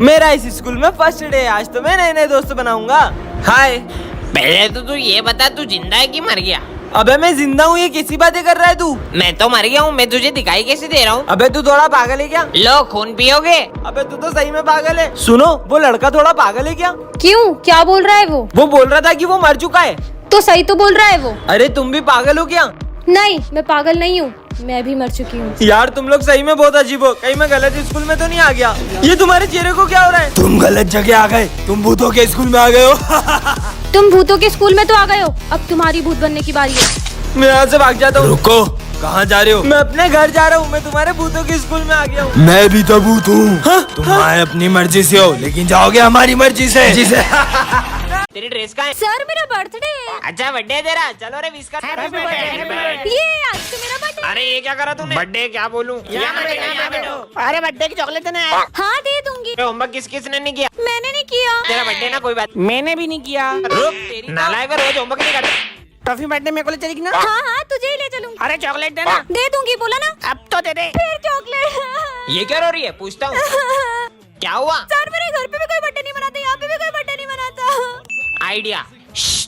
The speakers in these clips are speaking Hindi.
मेरा इस स्कूल में फर्स्ट डे, आज तो मैं नए नए दोस्त बनाऊंगा। हाय। पहले तो तू ये बता, तू जिंदा है कि मर गया? अबे मैं जिंदा हूँ, ये कैसी बातें कर रहा है तू? मैं तो मर गया हूँ, मैं तुझे दिखाई कैसे दे रहा हूँ? अबे तू थोड़ा पागल है क्या? लो खून पियोगे? अबे तू तो सही में पागल है। सुनो, वो लड़का थोड़ा पागल है क्या? क्यों, क्या बोल रहा है वो बोल रहा था कि वो मर चुका है। तो सही तो बोल रहा है वो। अरे तुम भी पागल हो क्या? नहीं, मैं पागल नहीं हूँ, मैं भी मर चुकी हूँ। यार तुम लोग सही में बहुत अजीब हो, कहीं मैं गलत स्कूल में तो नहीं आ गया? ये तुम्हारे चेहरे को क्या हो रहा है? तुम गलत जगह आ गए, तुम भूतों के स्कूल में आ गए हो। तुम भूतों के स्कूल में तो आ गए हो, अब तुम्हारी भूत बनने की बारी है। मैं यहाँ से भाग जाता हूँ। रुको, कहाँ जा रहे हो? मैं अपने घर जा रहा हूँ, मैं तुम्हारे भूतों के स्कूल में आ गया हूँ। मैं भी तो भूत हूँ। तुम आए अपनी मर्जी से हो, लेकिन जाओगे हमारी मर्जी से। तेरी ड्रेस कहाँ है? सर मेरा बर्थडे है। अच्छा बर्थडे है तेरा, चलो रे विश कर। ये आज तो मेरा बर्थडे। अरे ये क्या करा तूने? बर्थडे क्या बोलूं? अरे बर्थडे की चॉकलेट देना है। हाँ दे दूंगी। होमवर्क किस किसने नहीं किया? मैंने नहीं किया। तेरा बर्थडे ना, कोई बात। मैंने भी नहीं किया। रुक, तेरी नालायक है, रोज होमवर्क नहीं करता। टॉफी बर्थडे मेरे को ले चलेगी ना? हाँ हाँ तुझे ही ले चलूंगी। अरे चॉकलेट देना। दे दूंगी, बोला ना। अब तो दे दे। फिर चॉकलेट। ये क्या रो रही है? पूछता हूँ क्या हुआ? सर मेरे घर पे भी कोई बर्थडे नहीं मनाता, यहाँ पे भी कोई बर्थडे नहीं मनाता। आइडिया,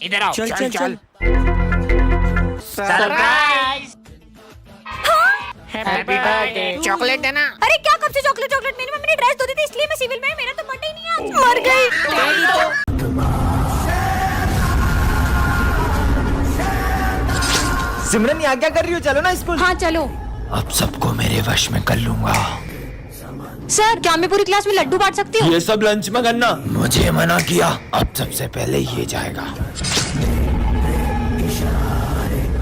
इधर आओ। चल चल चल। सरप्राइज। Happy birthday. चॉकलेट देना। अरे क्या कब से चॉकलेट चॉकलेट? मेरी मम्मी ने ड्रेस धो दी थी, इसलिए मैं सिविल में, मेरा तो बर्थडे ही नहीं है आज। मर गई। सिमरन यहाँ क्या कर रही हो? चलो ना स्कूल। हाँ चलो। अब सबको मेरे वश में कर लूंगा। सर क्या मैं पूरी क्लास में लड्डू बांट सकती हूँ? ये सब लंच में करना। मुझे मना किया, अब सबसे पहले ये जाएगा।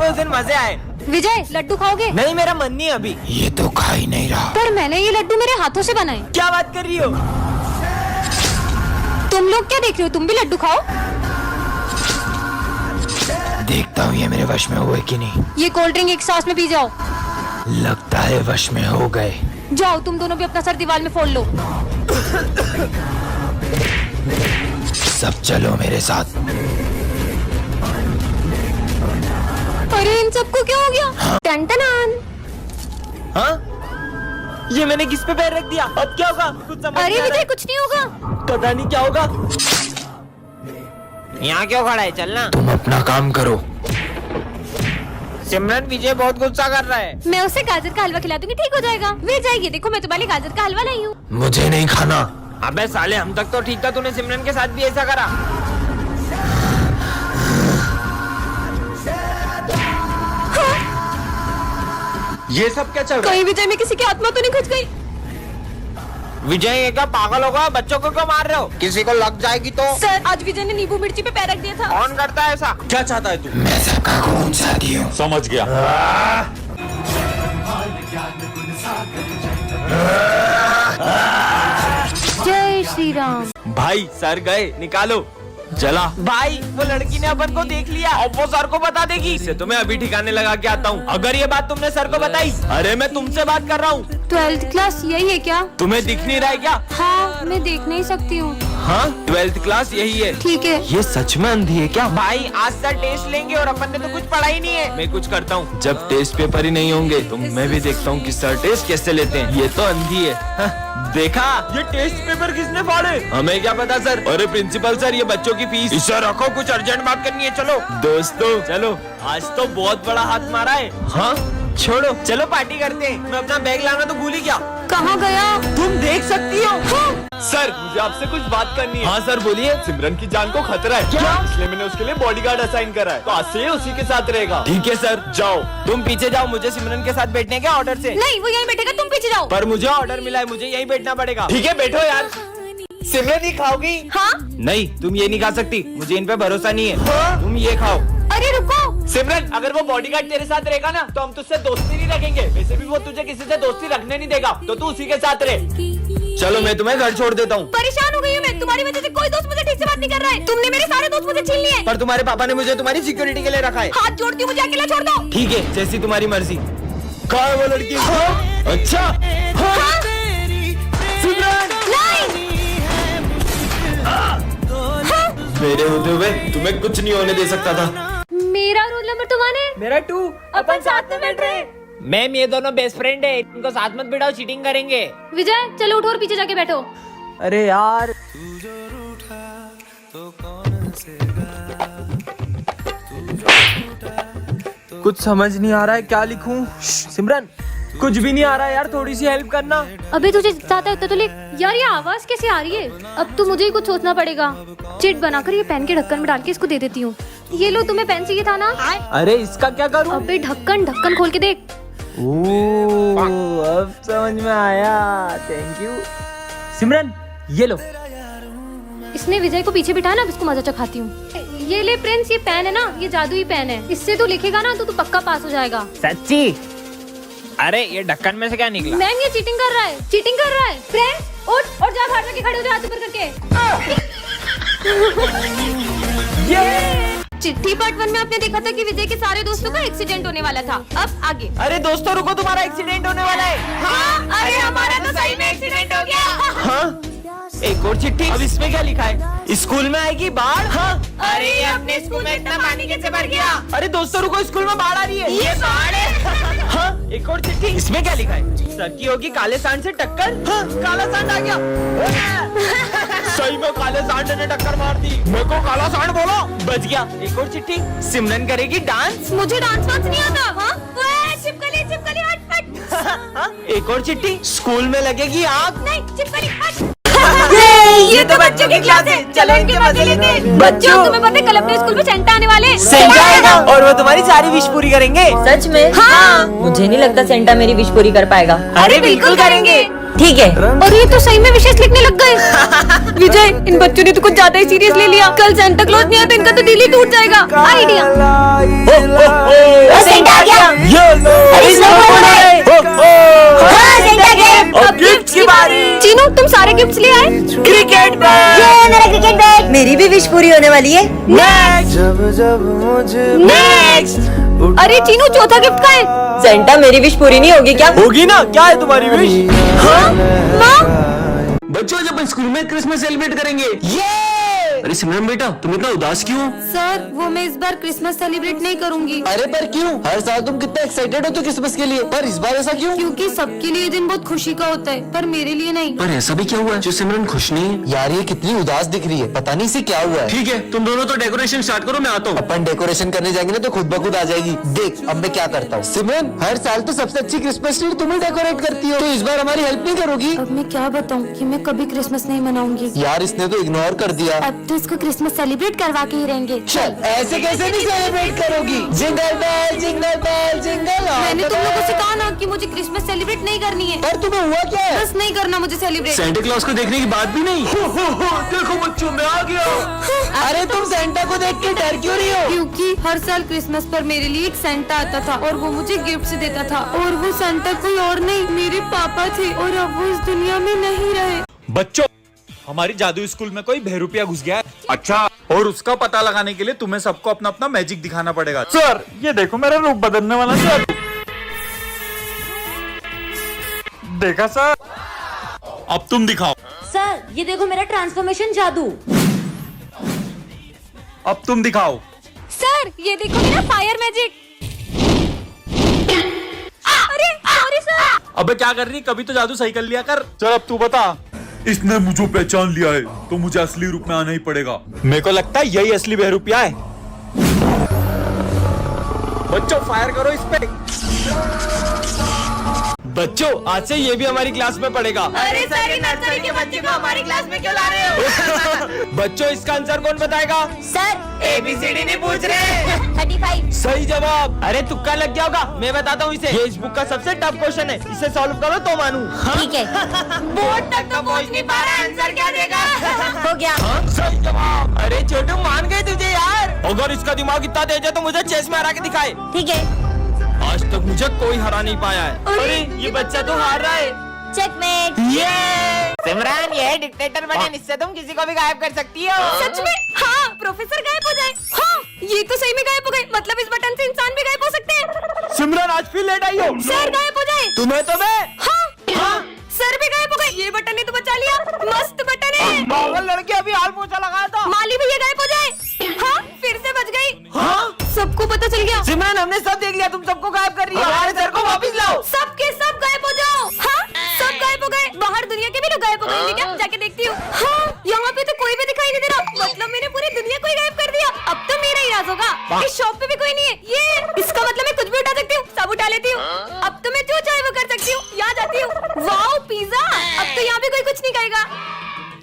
उस दिन मजे आए। विजय लड्डू खाओगे? नहीं, मेरा मन नहीं है अभी। ये तो खा ही नहीं रहा। पर मैंने ये लड्डू मेरे हाथों से बनाए। क्या बात कर रही हो? तुम लोग क्या देख रहे हो, तुम भी लड्डू खाओ। देखता हूँ ये मेरे वश में हुए कि नहीं। ये कोल्ड ड्रिंक एक सांस में पी जाओ। लगता है वश में हो गए। जाओ तुम दोनों भी अपना सर दीवार में फोड़ लो। सब चलो मेरे साथ। अरे इन सबको क्या हो गया? टन-टनान। हाँ? ये मैंने किस पे पैर रख दिया? अब क्या होगा? कुछ समझ अरे नहीं आ रहा विजय है। कुछ नहीं होगा। पता नहीं क्या होगा। यहाँ क्यों खड़ा है? चलना। तुम अपना काम करो। सिमरन, विजय बहुत गुस्सा कर रहा है। मैं उसे गाजर का हलवा खिला दूंगी, ठीक हो जाएगा। विजय ये देखो, मैं तुम्हारे लिए गाजर का हलवा लाई हूँ। मुझे नहीं खाना। अबे साले, हम तक तो ठीक था, तूने सिमरन के साथ भी ऐसा करा। ये सब क्या चल रहा है? कहीं विजय में किसी की आत्मा तो नहीं घुस गई? विजय ये क्या पागल होगा? बच्चों को क्यों मार रहे हो? किसी को लग जाएगी तो? सर आज विजय ने नींबू मिर्ची पे पैर रख दिया था। कौन करता है ऐसा? क्या चाहता है तू? मैं सबका खून चाहती हूँ। समझ गया। जय श्री राम। भाई सर गए, निकालो। चला भाई, वो लड़की ने अपन को देख लिया। अब वो सर को बता देगी। इसे तो मैं अभी ठिकाने लगा के आता हूँ। अगर ये बात तुमने सर को बताई, अरे मैं तुमसे बात कर रहा हूँ। 12th क्लास यही है क्या? तुम्हें दिख नहीं रहा है क्या? हाँ मैं देख नहीं सकती हूँ। हाँ 12th क्लास यही है। ठीक है। ये सच में अंधी है क्या? भाई आज सर टेस्ट लेंगे और अपन ने तो कुछ पढ़ा ही नहीं है। मैं कुछ करता हूँ, जब टेस्ट पेपर ही नहीं होंगे तो मैं भी देखता हूँ कि सर टेस्ट कैसे लेते हैं। ये तो अंधी है। हाँ, देखा, ये टेस्ट पेपर किसने फाड़े? हमें क्या पता सर। अरे प्रिंसिपल सर, ये बच्चों की फीस। इसे रखो, कुछ अर्जेंट बात करनी है। चलो दोस्तों, चलो। आज तो बहुत बड़ा हाथ मारा है। हाँ छोड़ो, चलो पार्टी करते हैं। मैं अपना बैग लाना तो भूल ही गया। कहाँ गया? तुम देख सकती हो। सर, मुझे आपसे कुछ बात करनी है। हाँ सर बोलिए। सिमरन की जान को खतरा है। क्या? इसलिए मैंने उसके लिए बॉडीगार्ड असाइन करा है, तो आज से ये उसी के साथ रहेगा। ठीक है सर। जाओ। तुम पीछे जाओ, मुझे सिमरन के साथ बैठने का ऑर्डर से। नहीं वो यहीं बैठेगा, तुम पीछे जाओ। पर मुझे ऑर्डर मिला है, मुझे यहीं बैठना पड़ेगा। ठीक है, बैठो यार। सिमरन ही खाओगी? हाँ। नहीं, तुम ये नहीं खा सकती, मुझे इन पे भरोसा नहीं है। तुम ये खाओ। अरे रुको। सिमरन, अगर वो बॉडीगार्ड तेरे साथ रहेगा ना, तो हम तुझसे दोस्ती नहीं रखेंगे। वैसे भी वो तुझे किसी से दोस्ती रखने नहीं देगा, तो तू उसी के साथ रहे। चलो मैं तुम्हें घर छोड़ देता हूँ। परेशान हो गई हूँ मैं, तुम्हारी वजह से कोई दोस्त मुझे ठीक से बात नहीं कर रहा है। तुमने मेरे सारे दोस्त मुझे छीन लिए। पर तुम्हारे पापा ने मुझे तुम्हारी सिक्योरिटी के लिए रखा है। हाथ जोड़ती हूँ, मुझे अकेला छोड़ दो। ठीक है, जैसी तुम्हारी मर्जी। कहाँ है वो लड़की? अच्छा हाँ? सिमरन, मेरे होते हुए तुम्हें कुछ नहीं होने दे सकता था। मेरा रोल नंबर तुम्हारे। मेरा 2। अपन साथ में बैठ रहे। मैम, ये दोनों बेस्ट फ्रेंड है, इनको साथ मत बिठाओ, चीटिंग करेंगे। विजय चलो उठो और पीछे जाके बैठो। अरे यार कुछ समझ नहीं आ रहा है, क्या लिखूं? सिमरन कुछ भी नहीं आ रहा है यार, थोड़ी सी हेल्प करना। अबे तुझे चाहता है तो लिख। यार ये आवाज कैसे आ रही है? अब तो मुझे ही कुछ सोचना पड़ेगा। चिट बनाकर ये पेन के ढक्कन में डाल के इसको दे देती हूँ। ये लो, तुम्हें पेन चाहिए था ना? अरे इसका क्या करूं? अबे ढक्कन ढक्कन खोल के देख। ओह, अब समझ में आया, थैंक यू। सिमरन ये लो। इसने विजय को पीछे बिठाया ना, अब इसको मजा चखाती हूँ। ये ले प्रिंस, ये पेन है ना, ये जादुई पेन है। इससे तू लिखेगा ना तो तू पक्का पास हो जाएगा। सच्ची? अरे ये ढक्कन में से क्या निकला? मैम ये चीटिंग कर रहा है, चीटिंग कर रहा है। फ्रेंड्स उठ और जा बाहर जाके खड़े हो जा, हाथ ऊपर करके। चिट्ठी पार्ट 1 में आपने देखा था कि विजय के सारे दोस्तों का एक्सीडेंट होने वाला था। अब आगे। अरे दोस्तों रुको, तुम्हारा एक्सीडेंट होने वाला है। हाँ, अरे हमारा तो सही में एक्सीडेंट हो गया। हाँ? एक और चिट्ठी। अब इसमें क्या लिखा है? स्कूल में आएगी बाढ़। हाँ? अरे ये अपने स्कूल में इतना पानी कैसे भर गया? अरे दोस्तों रुको, स्कूल में बाढ़ आ रही है। ये बाढ़ है। हाँ? एक और चिट्ठी। इसमें क्या लिखा है? सर की होगी काले सांड से टक्कर। हाँ? काला सांड आ गया। सही में काले सांड ने टक्कर मार दी। मेरे को काला सांड बोलो। बच गया। एक और चिट्ठी। सिमरन करेगी डांस। मुझे डांस वांस नहीं आता। हाँ? चिपकली चिपकली हट हट। हाँ? एक और चिट्ठी। स्कूल में लगेगी आग। नहीं, चिपकली हट। ये तो बच्चों की क्लास है, चलो इनके मजे लेते हैं। बच्चों तुम्हें पता है कल अपने स्कूल में सेंटा आने वाले। सेंटा आएगा और वो तुम्हारी सारी विश पूरी करेंगे। सच में? हाँ। मुझे नहीं लगता सेंटा मेरी विश पूरी कर पाएगा। अरे बिल्कुल करेंगे। ठीक है। और ये तो सही में विशेष लिखने लग गए। विजय इन बच्चों ने तो कुछ ज्यादा ही सीरियस ले लिया। कल सेंटा क्लॉज नहीं आया तो इनका तो दिल ही टूट जाएगा। आइडिया। सेंटा आ गया। अब गिफ्ट्स की बारी। चीनू तुम सारे गिफ्ट्स ले आए? क्रिकेट ये मेरा क्रिकेट बैट। मेरी भी विश पूरी होने वाली है। नेक्स्ट। अरे चीनू चौथा गिफ्ट का है? सेंटा मेरी विश पूरी नहीं होगी क्या? होगी ना, क्या है तुम्हारी विश? हाँ? माँ? बच्चों जब स्कूल में क्रिसमस सेलिब्रेट करेंगे। अरे सिमरन बेटा तुम इतना उदास क्यों? सर वो मैं इस बार क्रिसमस सेलिब्रेट नहीं करूंगी। अरे पर क्यों? हर साल तुम कितना एक्साइटेड हो तो क्रिसमस के लिए, पर इस बार ऐसा क्यों? क्योंकि सबके लिए ये दिन बहुत खुशी का होता है, पर मेरे लिए नहीं। पर ऐसा भी क्या हुआ है जो सिमरन खुश नहीं है? यार ये कितनी उदास दिख रही है, पता नहीं इसे क्या हुआ है। ठीक है तुम दोनों तो डेकोरेशन स्टार्ट करो, मैं आता हूँ। अपन डेकोरेशन करने जाएंगे ना तो खुद ब खुद आ जाएगी। देख अब मैं क्या करता हूँ। सिमरन हर साल तो सबसे अच्छी क्रिसमस ट्री तुम ही डेकोरेट करती हो, तो इस बार हमारी हेल्प नहीं करोगी? अब मैं क्या बताऊँ कि मैं कभी क्रिसमस नहीं मनाऊंगी। यार इसने तो इग्नोर कर दिया। अब तो इसको क्रिसमस सेलिब्रेट करवा के ही रहेंगे। चल ऐसे कैसे नहीं सेलिब्रेट करोगी? Jingle bell jingle bell jingle. मैंने तुम लोगों से कहा ना कि मुझे क्रिसमस सेलिब्रेट नहीं करनी है। पर तुम्हें हुआ क्या है? बस नहीं करना मुझे सेलिब्रेट। सेंटा क्लॉज को देखने की बात भी नहीं। देखो बच्चों मैं आ गया। अरे तुम सेंटा को देख के डर क्यों रही हो? क्योंकि हर साल क्रिसमस पर मेरे लिए एक सेंटा आता था और वो मुझे गिफ्ट देता था, और वो सेंटा कोई और नहीं मेरे पापा थे, और अब वो इस दुनिया में नहीं रहे। बच्चों हमारी जादू स्कूल में कोई बहरूपिया घुस गया है। अच्छा, और उसका पता लगाने के लिए तुम्हें सबको अपना अपना मैजिक दिखाना पड़ेगा। सर ये देखो मेरा रूप बदलने वाला सर। देखा सर? अब तुम दिखाओ। सर ये देखो मेरा ट्रांसफॉर्मेशन जादू। अब तुम दिखाओ। सर ये देखो मेरा फायर मैजिक। अरे सॉरी सर। अबे क्या कर रही, कभी तो जादू सही कर लिया कर। चल अब तू बता। इसने मुझे पहचान लिया है तो मुझे असली रूप में आना ही पड़ेगा। मेरे को लगता है यही असली बहरूपिया है। बच्चों फायर करो इस पे। बच्चों आज से ये भी हमारी क्लास में पढ़ेगा। अरे सर ये नर्सरी के बच्चे को हमारी क्लास में क्यों ला रहे हो? बच्चों इसका आंसर कौन बताएगा? सर ABCD नहीं पूछ रहे। 35। सही जवाब। अरे तुक्का लग गया होगा, मैं बताता हूँ इसे। ये इस बुक का सबसे टफ क्वेश्चन है, इसे सॉल्व करो तो मानू। ठीक है। बोर्ड तक तो पहुंच नहीं पा रहा, आंसर क्या देगा? हो गया। सही जवाब। अरे छोटू मान गए तुझे यार। अगर इसका दिमाग इतना तेज है तो मुझे चेस में हरा के दिखाए। ठीक है। आज तक मुझे कोई हरा नहीं पाया है। अरे ये बच्चा तो हार रहा है। चेकमेट। सिमरन ये डिक्टेटर बटन, इससे तुम किसी को भी गायब कर सकती हो। सच में? हाँ प्रोफेसर गायब हो जाए। हाँ ये तो सही में गायब हो गए, मतलब इस बटन से इंसान भी गायब हो सकते हैं। सिमरन आज फिर लेट आई हो। सर गायब हो जाए। तुम्हें तो मैं। हाँ सर भी गायब हो गए। ये बटन ने तो बचा लिया, मस्त बटन है। पागल लड़के अभी हाल पोछा लगाया था। माली भैया गायब हो जाए। हाँ फिर से बच गई। हाँ सबको पता चल गया। सिमरन हमने सब देख लिया, तुम सबको गायब कर रही हो। हमारे सर को वापस लाओ। सबके सब गायब हो जाओ। हाँ सब गायब हो गए, बाहर दुनिया के भी लोग गायब हो गए क्या? जाके देखती हूँ। पास होगा? इस शॉप पे भी कोई नहीं है। ये इसका मतलब मैं कुछ भी उठा सकती हूँ, सब उठा लेती हूँ। अब तो मैं जो चाहे वो कर सकती हूँ। यहाँ जाती हूँ। वाओ पिज्जा, अब तो यहाँ भी कोई कुछ नहीं कहेगा।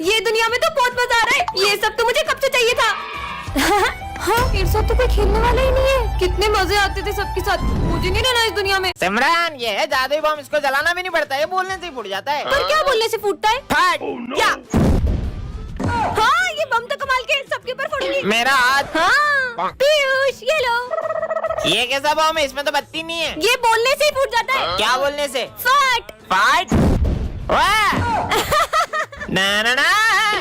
ये दुनिया में तो बहुत मजा आ रहा है। ये सब तो मुझे कब से चाहिए था। हाँ, मेरे साथ तो कोई खेलने वाला ही नहीं है। कितने मजे आते थे सबके साथ। मुझे नहीं रहना इस दुनिया में। सिमरन, ये है जादुई बम, इसको जलाना भी नहीं पड़ता, ये बोलने से ही फूट जाता है। पर क्या बोलने से फूटता है? फट। क्या? हाँ, ये बम तो कमाल के, सबके ऊपर फूटेंगे। मेरा हाथ। हाँ, पीयूष ये लो। ये कैसा बम है? इसमें तो बत्ती नहीं है। ये बोलने से ही फूट जाता है। क्या बोलने से? फट। फट। ना ना ना,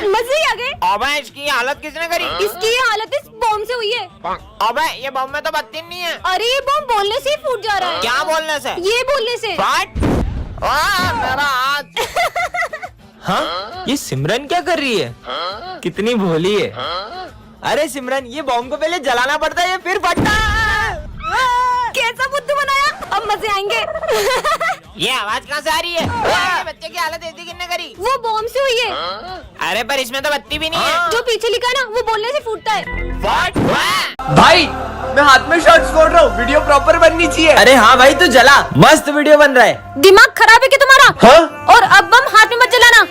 मजे ही आ गए। अबे इसकी हालत किसने करी? इसकी ये हालत इस बम से हुई है। अबे ये बम में तो बत्ती नहीं है। अरे ये बम बोलने से ही फूट जा रहा है। क्या बोलने से? ये बोलने से। फट। मेरा हाथ। हाँ, ये सिमरन क्या कर रही है? कितनी भोली है। अरे सिमरन, ये बॉम्ब को पहले जलाना पड़ता है फिर फटता है। कैसा बुद्धू बनाया? अब मजे आएंगे। ये आवाज कहाँ से आ रही है? ये बच्चे की हालत ऐसी किसने करी? वो बम से हुई है। अरे पर इसमें तो बत्ती भी नहीं है। जो पीछे लिखा ना, वो बोलने से फूटता है। फट। भाई, मैं हाथ में शॉट्स छोड़ रहा हूँ, वीडियो प्रॉपर बननी चाहिए। अरे हाँ भाई, तू जला, मस्त वीडियो बन रहा है। दिमाग खराब है क्या तुम्हारा? हाँ? और अब बम हाथ में मत जलाना।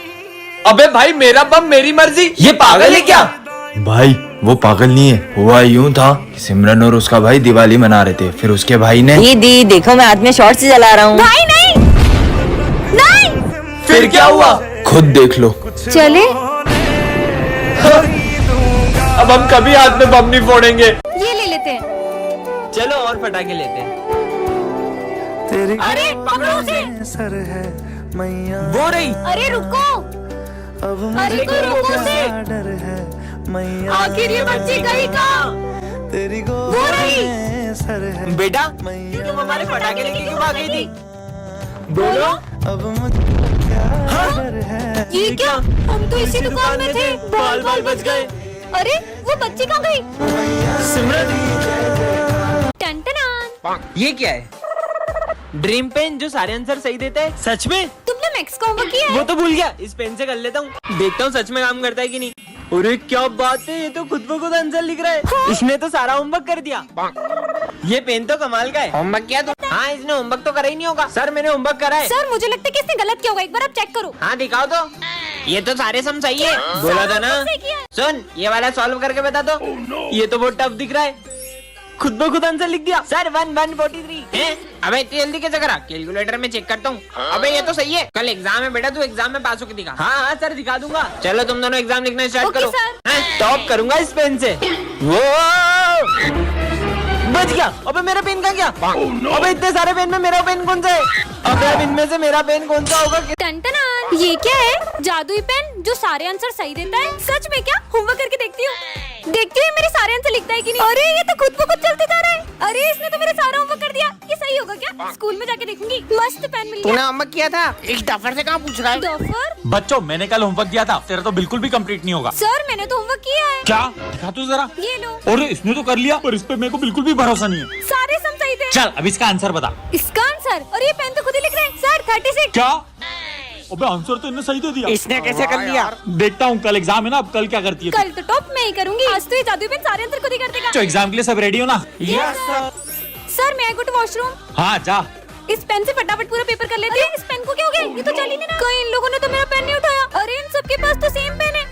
अबे भाई, मेरा बम मेरी मर्जी। ये पागल है क्या? भाई वो पागल नहीं है, हुआ यूं था कि सिमरन और उसका भाई दिवाली मना रहे थे, फिर उसके भाई ने दीदी देखो मैं हाथ में शॉर्ट से जला रहा हूँ। भाई नहीं, नहीं। फिर क्या हुआ? खुद देख लो। चले, अब हम कभी हाथ में बम नहीं फोड़ेंगे। ये ले लेते हैं। चलो और पटाखे लेते हैं। अरे पकड़ो उसे। वो रही। अरे रुको, अरे कोई रुको उसे। आखिर ये बच्ची गई कहाँ? वो रही। बेटा, तुम हमारे पटाखे लेके क्यों भाग गई थी? बोलो। हाँ? ये क्या? हम तो इसी दुकान में थे। बाल बाल बच गए। अरे वो बच्ची कहाँ गई? सिमरन, टन-टनान। ये क्या है? ड्रीम पेन जो सारे आंसर सही देता है। सच में? तुमने मैक्स का होमवर्क किया है? वो तो भूल गया, इस पेन से कर लेता हूँ, देखता हूँ सच में काम करता है कि नहीं। अरे क्या बात है, ये तो खुद ब खुद आंसर लिख रहा है। हाँ? इसने तो सारा होमवर्क कर दिया। ये पेन तो कमाल का है। होमवर्क किया तो? हाँ, इसने होमवर्क तो करा ही नहीं होगा। सर मैंने होमवर्क करा है। सर मुझे लगता है कि इसने गलत किया होगा, एक बार आप चेक करो। हाँ दिखाओ तो। ये तो सारे सम सही है। बोला था ना। सही किया है। सुन, ये वाला सॉल्व करके बता दो। ये तो बहुत टफ दिख रहा है, खुद ब खुद आंसर लिख दिया। सर 1143 हैं? अबे इतनी जल्दी कैसे करा? कैलकुलेटर में चेक करता हूँ। अबे ये तो सही है। कल एग्जाम है बेटा, तू एग्जाम में पास होके दिखा। हाँ हाँ सर, दिखा दूंगा। चलो तुम दोनों एग्जाम लिखना स्टार्ट ओके, करो। सर। हैं? टॉप करूंगा इस पेन से। वो बच गया। अबे मेरा पेन कहाँ गया? अबे इतने सारे पेन में मेरा पेन कौन सा है? अबे अब इनमें से मेरा पेन कौन सा होगा? टन-टनान। ये क्या है? जादुई पेन जो सारे आंसर सही देता है? सच में क्या? होमवर्क करके देखती हूँ, देखती हूँ मेरे सारे आंसर लिखता है कि नहीं। अरे ये तो खुद ब खुद चलते जा रहा है। अरे इसने तो मेरे सारा होमवर्क कर दिया। ये सही होगा क्या? स्कूल में जाके देखूंगी। मस्त पेन मिल तूने गया। होमवर्क किया था? इस डफर से कहाँ पूछ रहा है? डॉफर? बच्चों, मैंने कल होमवर्क दिया था, तेरा तो बिल्कुल भी कंप्लीट नहीं होगा। सर मैंने तो होमवर्क किया है। क्या? दिखा तू जरा। ये लो। अरे इसने तो कर लिया, पर इस पे मेरे को बिल्कुल भी भरोसा नहीं है। सारे सम सही थे। चल अब इसका आंसर बता। इसका आंसर? और ये पेन तो खुद ही लिख रहे हैं। सर 36। क्या? अबे आंसर तो इन्हें सही दे दिया। इसने कैसे कर लिया? देखता हूँ, कल एग्जाम है ना, अब कल क्या करती है। कल तो टॉप मैं ही करूंगी। आज तो ये जादुई पेन सारे आंसर खुद ही कर देगा। तो एग्जाम के लिए सब रेडी हो ना? सर मैं गो टू वॉशरूम। हाँ जा। इस पेन से फटाफट पूरा पेपर कर लेते हैं। इस पेन को क्या हो गया? ये तो चल ही नहीं रहा। कहीं इन लोगों ने तो मेरा पेन नहीं उठाया। अरे इन सबके पास तो सेम पेन है।